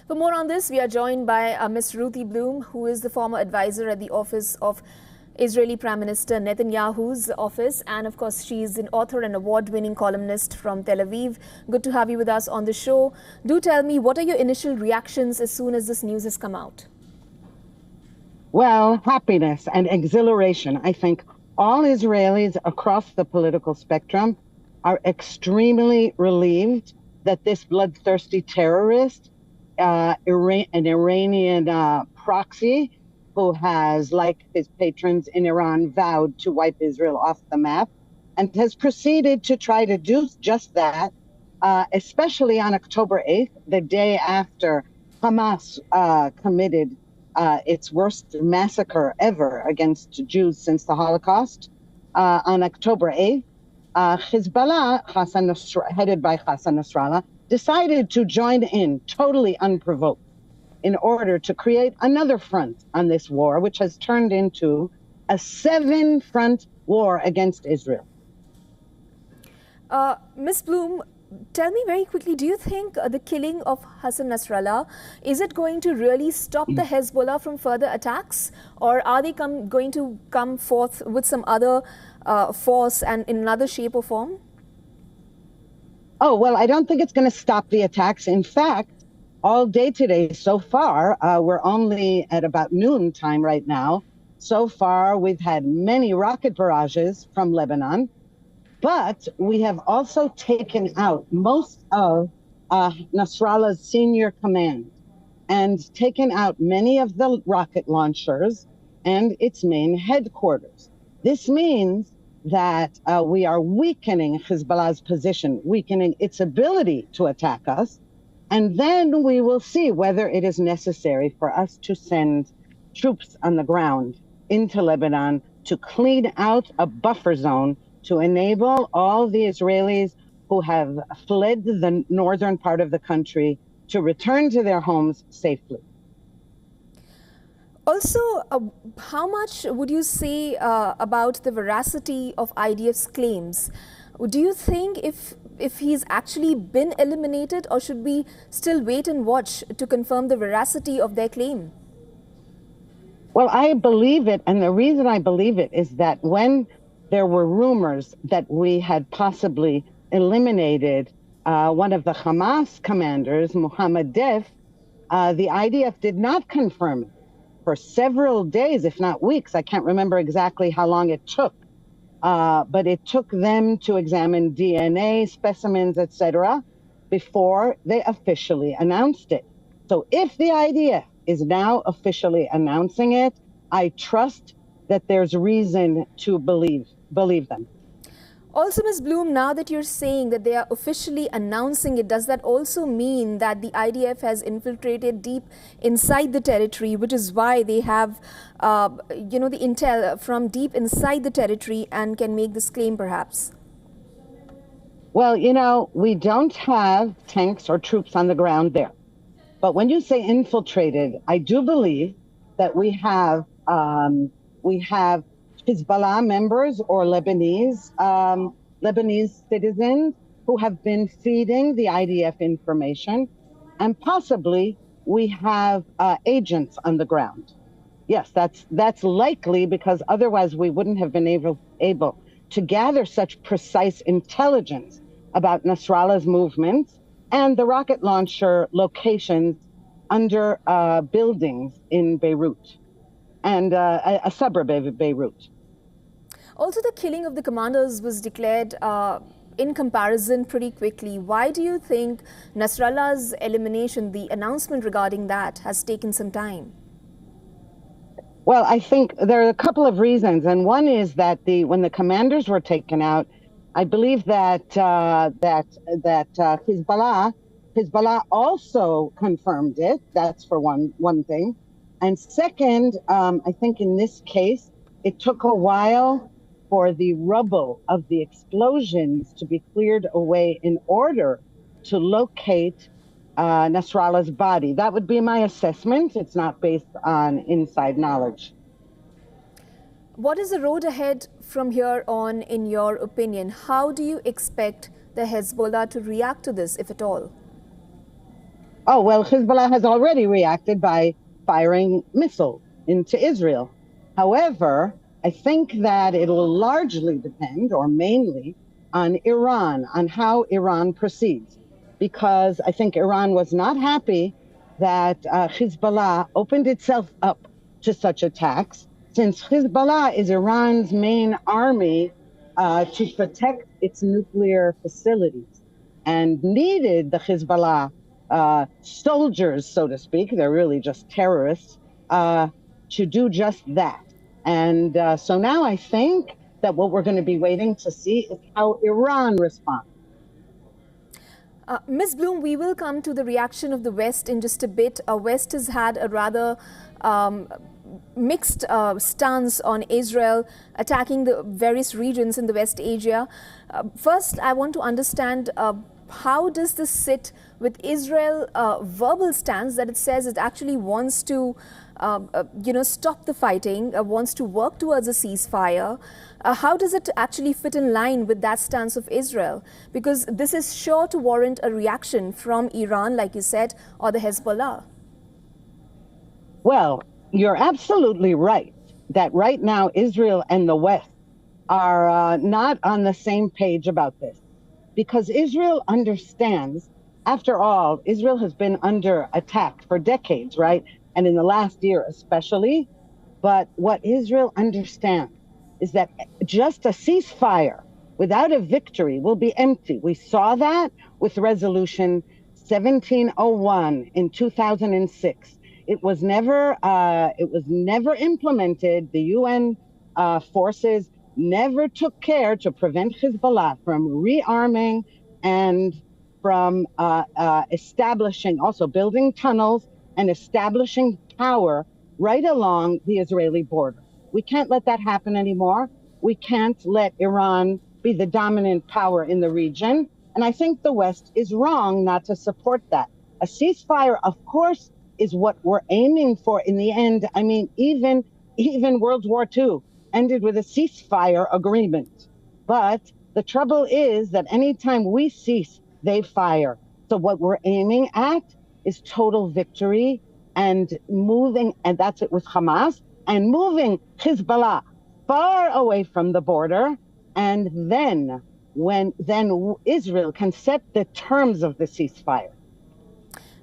For more on this, we are joined by Ms. Ruthie Bloom, who is the former advisor at the office of Israeli Prime Minister Netanyahu's office. And of course, she is an author and award-winning columnist from Tel Aviv. Good to have you with us on the show. Do tell me, what are your initial reactions as soon as this news has come out? Well, happiness and exhilaration. I think all Israelis across the political spectrum are extremely relieved that this bloodthirsty terrorist, an Iranian proxy who has, like his patrons in Iran, vowed to wipe Israel off the map and has proceeded to try to do just that, especially on October 8th, the day after Hamas committed its worst massacre ever against Jews since the Holocaust. On October 8th, Hezbollah, headed by Hassan Nasrallah, decided to join in totally unprovoked in order to create another front on this war, which has turned into a 7-front war against Israel. Ms. Bloom, tell me very quickly, do you think the killing of Hassan Nasrallah, is it going to really stop the Hezbollah from further attacks? Or are they going to come forth with some other force and in another shape or form? Oh, well, I don't think it's going to stop the attacks. In fact, all day today so far, we're only at about noon time right now. So far, we've had many rocket barrages from Lebanon, but we have also taken out most of Nasrallah's senior command and taken out many of the rocket launchers and its main headquarters. This means that we are weakening Hezbollah's position, weakening its ability to attack us. And then we will see whether it is necessary for us to send troops on the ground into Lebanon to clean out a buffer zone to enable all the Israelis who have fled the northern part of the country to return to their homes safely. Also, how much would you say about the veracity of IDF's claims? Do you think if he's actually been eliminated, or should we still wait and watch to confirm the veracity of their claim? Well, I believe it, and the reason I believe it is that when there were rumors that we had possibly eliminated one of the Hamas commanders, Mohammed Deif, the IDF did not confirm it for several days, if not weeks. I can't remember exactly how long it took, but it took them to examine DNA, specimens, etc., before they officially announced it. So if the IDF is now officially announcing it, I trust that there's reason to believe them. Also, Ms. Bloom, now that you're saying that they are officially announcing it, does that also mean that the IDF has infiltrated deep inside the territory, which is why they have, the intel from deep inside the territory and can make this claim perhaps? Well, we don't have tanks or troops on the ground there. But when you say infiltrated, I do believe that we have Hezbollah members or Lebanese citizens who have been feeding the IDF information, and possibly we have agents on the ground. Yes, that's likely, because otherwise we wouldn't have been able to gather such precise intelligence about Nasrallah's movements and the rocket launcher locations under buildings in Beirut and a suburb of Beirut. Also, the killing of the commanders was declared in comparison pretty quickly. Why do you think Nasrallah's elimination, the announcement regarding that, has taken some time? Well, I think there are a couple of reasons, and one is that when the commanders were taken out, I believe that Hezbollah also confirmed it. That's for one thing, and second, I think in this case it took a while for the rubble of the explosions to be cleared away in order to locate Nasrallah's body. That would be my assessment. It's not based on inside knowledge. What is the road ahead from here on, in your opinion? How do you expect the Hezbollah to react to this, if at all? Oh, well, Hezbollah has already reacted by firing missiles into Israel. However, I think that it will largely depend, or mainly, on Iran, on how Iran proceeds. Because I think Iran was not happy that Hezbollah opened itself up to such attacks, since Hezbollah is Iran's main army to protect its nuclear facilities and needed the Hezbollah soldiers, so to speak, they're really just terrorists, to do just that. And so now I think that what we're going to be waiting to see is how Iran responds. Ms. Bloom, we will come to the reaction of the West in just a bit. West has had a rather mixed stance on Israel attacking the various regions in the West Asia. First, I want to understand how does this sit with Israel verbal stance that it says it actually wants to stop the fighting, wants to work towards a ceasefire. How does it actually fit in line with that stance of Israel? Because this is sure to warrant a reaction from Iran, like you said, or the Hezbollah. Well, you're absolutely right that right now Israel and the West are not on the same page about this, because Israel understands, after all, Israel has been under attack for decades, right? And in the last year especially. But what Israel understands is that just a ceasefire without a victory will be empty. We saw that with Resolution 1701 in 2006. It was never implemented. The UN forces never took care to prevent Hezbollah from rearming and from establishing, also building tunnels and establishing power right along the Israeli border. We can't let that happen anymore. We can't let Iran be the dominant power in the region. And I think the West is wrong not to support that. A ceasefire, of course, is what we're aiming for in the end. I mean, even World War II ended with a ceasefire agreement. But the trouble is that anytime we cease, they fire. So what we're aiming at is total victory and moving, and that's it with Hamas, and moving Hezbollah far away from the border. And then Israel can set the terms of the ceasefire.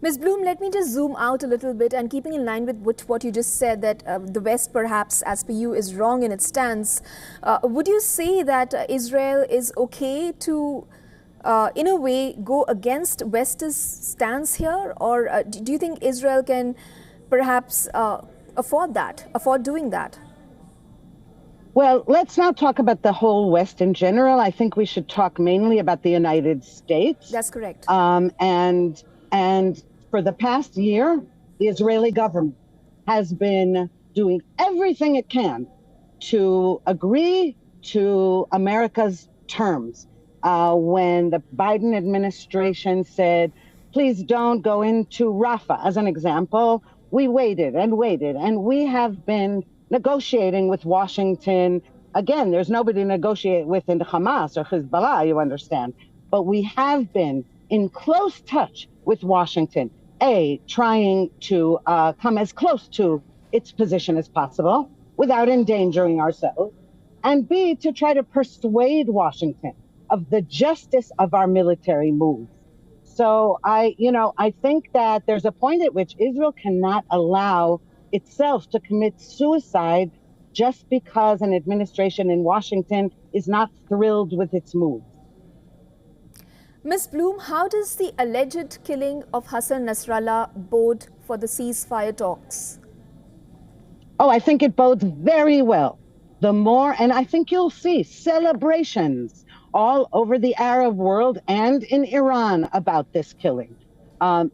Ms. Bloom, let me just zoom out a little bit, and keeping in line with what you just said, that the West perhaps, as per you, is wrong in its stance. Would you say that Israel is okay to, in a way, go against West's stance here? Or do you think Israel can perhaps afford doing that? Well, let's not talk about the whole West in general. I think we should talk mainly about the United States. That's correct. And for the past year, the Israeli government has been doing everything it can to agree to America's terms. When the Biden administration said, please don't go into Rafah, as an example, we waited and waited, and we have been negotiating with Washington. Again, there's nobody to negotiate with in Hamas or Hezbollah, you understand. But we have been in close touch with Washington, trying to come as close to its position as possible without endangering ourselves, and B, to try to persuade Washington of the justice of our military moves. So I think that there's a point at which Israel cannot allow itself to commit suicide just because an administration in Washington is not thrilled with its moves. Ms. Bloom, how does the alleged killing of Hassan Nasrallah bode for the ceasefire talks? Oh, I think it bodes very well. The more, and I think you'll see celebrations all over the Arab world and in Iran about this killing.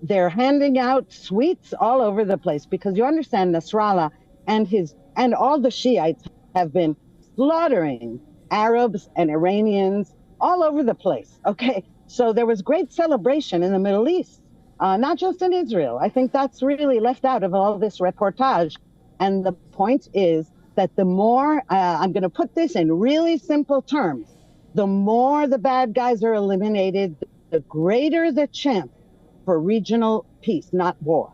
They're handing out sweets all over the place, because you understand Nasrallah and all the Shiites have been slaughtering Arabs and Iranians all over the place. Okay, so there was great celebration in the Middle East, not just in Israel. I think that's really left out of all this reportage. And the point is that the more, I'm going to put this in really simple terms, the more the bad guys are eliminated, the greater the chance for regional peace, not war.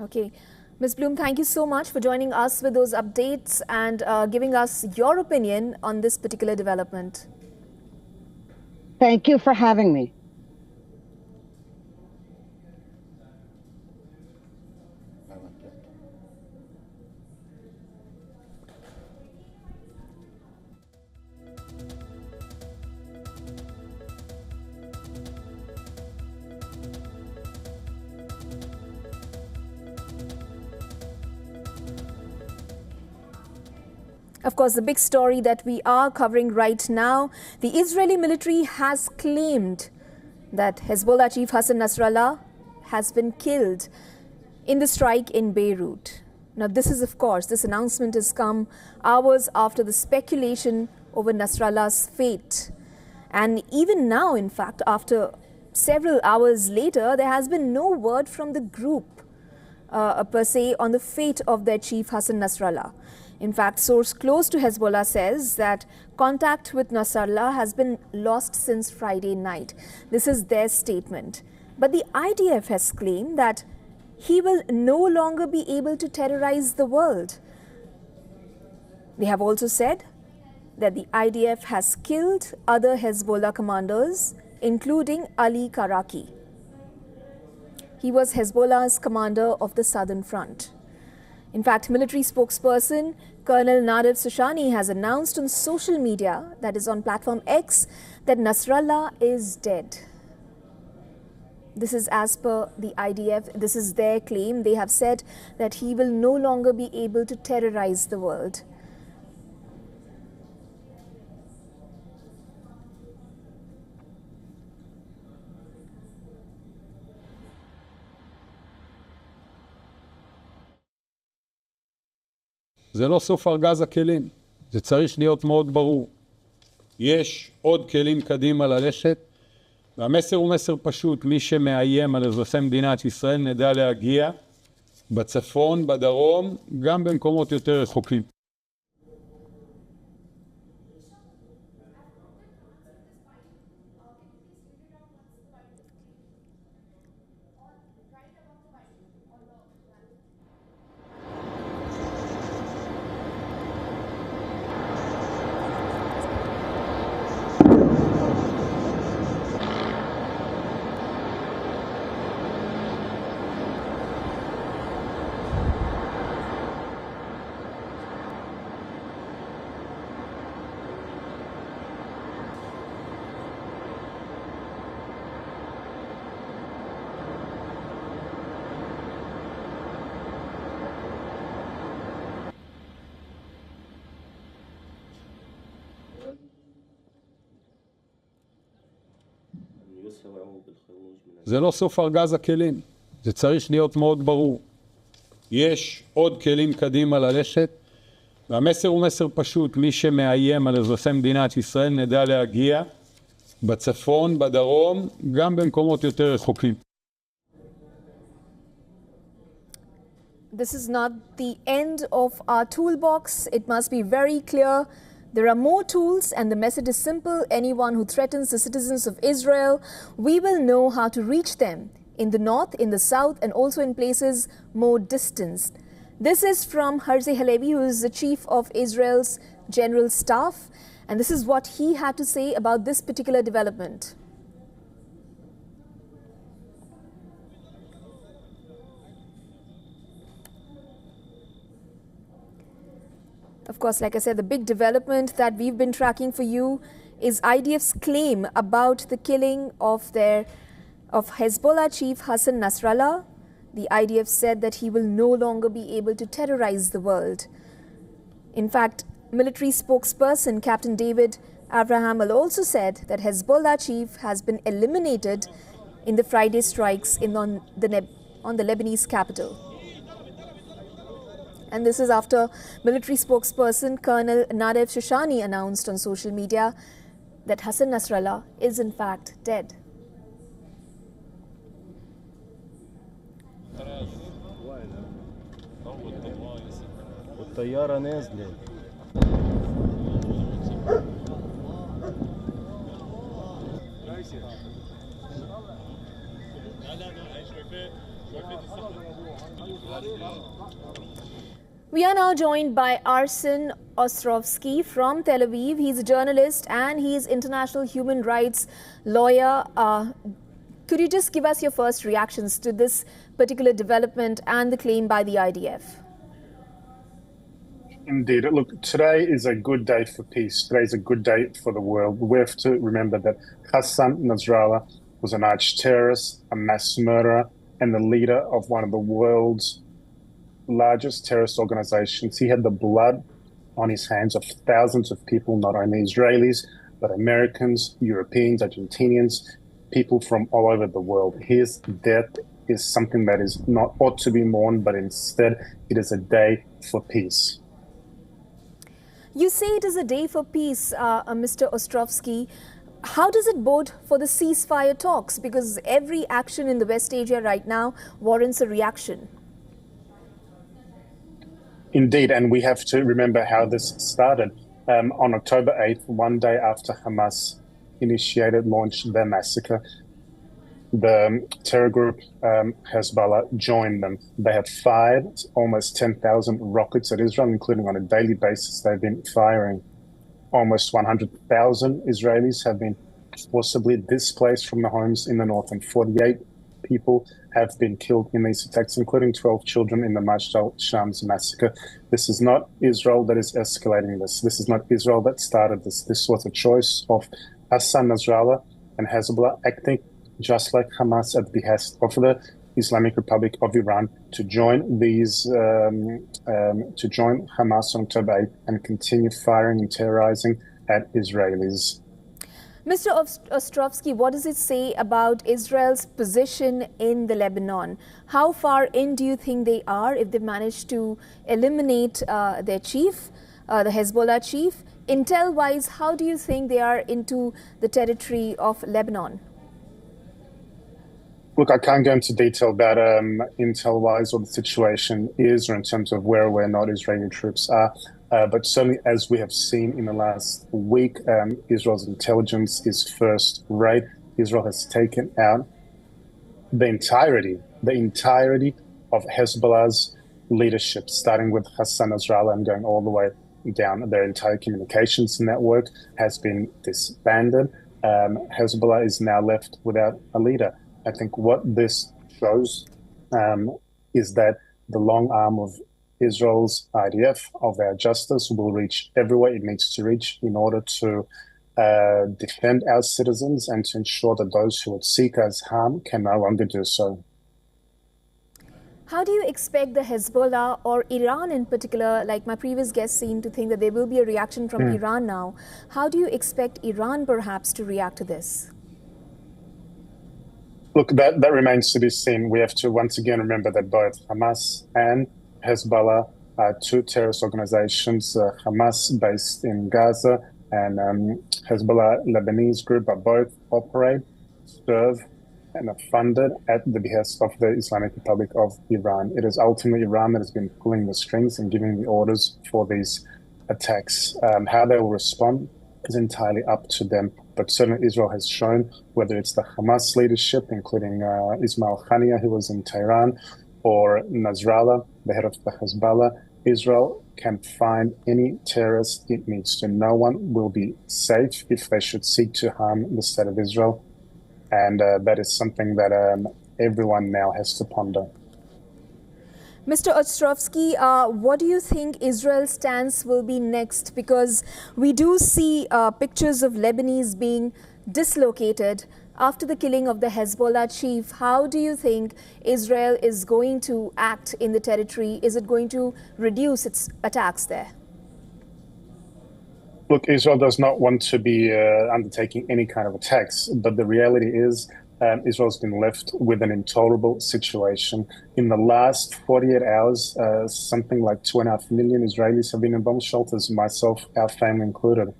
Okay. Ms. Bloom, thank you so much for joining us with those updates and giving us your opinion on this particular development. Thank you for having me. Of course, the big story that we are covering right now, the Israeli military has claimed that Hezbollah chief Hassan Nasrallah has been killed in the strike in Beirut. Now, this announcement has come hours after the speculation over Nasrallah's fate. And even now, in fact, after several hours later, there has been no word from the group per se on the fate of their chief Hassan Nasrallah. In fact, source close to Hezbollah says that contact with Nasrallah has been lost since Friday night. This is their statement. But the IDF has claimed that he will no longer be able to terrorize the world. They have also said that the IDF has killed other Hezbollah commanders, including Ali Karaki. He was Hezbollah's commander of the Southern Front. In fact, military spokesperson Colonel Nadav Shashani has announced on social media, that is on platform X, that Nasrallah is dead. This is as per the IDF. This is their claim. They have said that he will no longer be able to terrorize the world. זה לא סוף ארגז הכלים, זה צריך להיות מאוד ברור. יש עוד כלים קדימה ללכת, והמסר הוא מסר פשוט, מי שמאיים על אזרחי מדינת ישראל נדע להגיע בצפון, בדרום, גם במקומות יותר רחוקים. זה לא סוף ארגז הכלים, זה צריך להיות מאוד ברור. יש עוד כלים קדימה ללכת, והמסר הוא מסר פשוט, מי שמאיים על אזרחי מדינת ישראל נדע להגיע בצפון, בדרום, גם במקומות יותר רחוקים. This is not the end of our toolbox. It must be very clear. There are more tools and the message is simple. Anyone who threatens the citizens of Israel, we will know how to reach them in the north, in the south, and also in places more distanced. This is from Herzi Halevi, who is the chief of Israel's general staff. And this is what he had to say about this particular development. Of course, like I said, the big development that we've been tracking for you is IDF's claim about the killing of Hezbollah chief Hassan Nasrallah. The IDF said that he will no longer be able to terrorize the world. In fact, military spokesperson Captain David Avraham also said that Hezbollah chief has been eliminated in the Friday strikes on the Lebanese capital. And this is after military spokesperson Colonel Nadav Shashani announced on social media that Hassan Nasrallah is in fact dead. We are now joined by Arsen Ostrovsky from Tel Aviv. He's a journalist and he's international human rights lawyer. Could you just give us your first reactions to this particular development and the claim by the IDF? Indeed. Look, today is a good day for peace. Today is a good day for the world. We have to remember that Hassan Nasrallah was an arch terrorist, a mass murderer, and the leader of one of the world's largest terrorist organizations. He had the blood on his hands of thousands of people, not only Israelis, but Americans, Europeans, Argentinians, people from all over the world. His death is something that is not ought to be mourned, but instead it is a day for peace. You say it is a day for peace, Mr. Ostrovsky. How does it bode for the ceasefire talks? Because every action in the West Asia right now warrants a reaction. Indeed, and we have to remember how this started. On October 8th, one day after Hamas launched their massacre, the terror group Hezbollah joined them. They have fired almost 10,000 rockets at Israel, including on a daily basis. They've been firing. Almost 100,000 Israelis have been forcibly displaced from their homes in the north, and 48 people have been killed in these attacks, including 12 children in the Majid Shams massacre. This is not Israel that is escalating this. This is not Israel that started this. This was a choice of Hassan Nasrallah and Hezbollah acting just like Hamas at the behest of the Islamic Republic of Iran to join Hamas on October 8 and continue firing and terrorizing at Israelis. Mr. Ostrovsky, what does it say about Israel's position in the Lebanon? How far in do you think they are if they manage to eliminate their chief, the Hezbollah chief? Intel-wise, how do you think they are into the territory of Lebanon? Look, I can't go into detail about intel-wise what the situation is or in terms of where or where not Israeli troops are. But certainly, as we have seen in the last week, Israel's intelligence is first rate. Israel has taken out the entirety of Hezbollah's leadership, starting with Hassan Nasrallah and going all the way down. Their entire communications network has been disbanded. Hezbollah is now left without a leader. I think what this shows is that the long arm of Israel's IDF, of our justice, will reach everywhere it needs to reach in order to defend our citizens and to ensure that those who would seek us harm can no longer do so. How do you expect the Hezbollah or Iran in particular, like my previous guest seemed to think that there will be a reaction from Iran now, how do you expect Iran perhaps to react to this? Look, that remains to be seen. We have to once again remember that both Hamas and Hezbollah are two terrorist organizations. Hamas, based in Gaza, and Hezbollah, Lebanese group, are both operate, serve, and are funded at the behest of the Islamic Republic of Iran. It is ultimately Iran that has been pulling the strings and giving the orders for these attacks. How they will respond is entirely up to them. But certainly Israel has shown, whether it's the Hamas leadership, including Ismail Haniyeh, who was in Tehran, or Nasrallah, the head of the Hezbollah, Israel can find any terrorist it needs to. No one will be safe if they should seek to harm the state of Israel. And that is something that everyone now has to ponder. Mr. Ostrovsky, what do you think Israel's stance will be next? Because we do see pictures of Lebanese being dislocated after the killing of the Hezbollah chief. How do you think Israel is going to act in the territory? Is it going to reduce its attacks there? Look, Israel does not want to be undertaking any kind of attacks, but the reality is Israel's been left with an intolerable situation. In the last 48 hours, something like 2.5 million Israelis have been in bomb shelters, myself, our family included.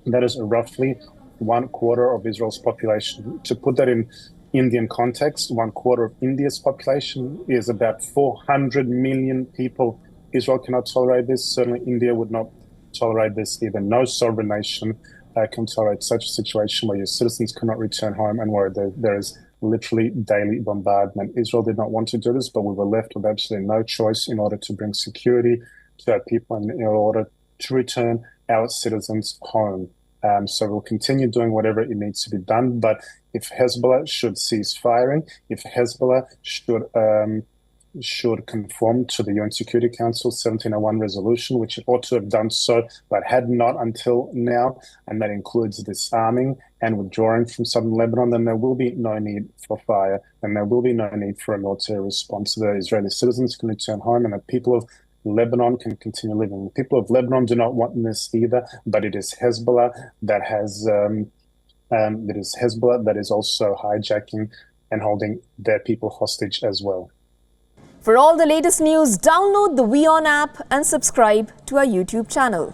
That is roughly 1/4 of Israel's population. To put that in Indian context, 1/4 of India's population is about 400 million people. Israel cannot tolerate this. Certainly India would not tolerate this either. No sovereign nation can tolerate such a situation where your citizens cannot return home and where there is literally daily bombardment. Israel did not want to do this, but we were left with absolutely no choice in order to bring security to our people and in order to return our citizens home. So we'll continue doing whatever it needs to be done. But if Hezbollah should cease firing, if Hezbollah should conform to the UN Security Council 1701 resolution, which it ought to have done so, but had not until now, and that includes disarming and withdrawing from southern Lebanon, then there will be no need for fire, and there will be no need for a military response. The Israeli citizens can return home, and the people of Lebanon can continue living. The people of Lebanon do not want this either, but it is Hezbollah that is also hijacking and holding their people hostage as well. For all the latest news, download the WION app and subscribe to our YouTube channel.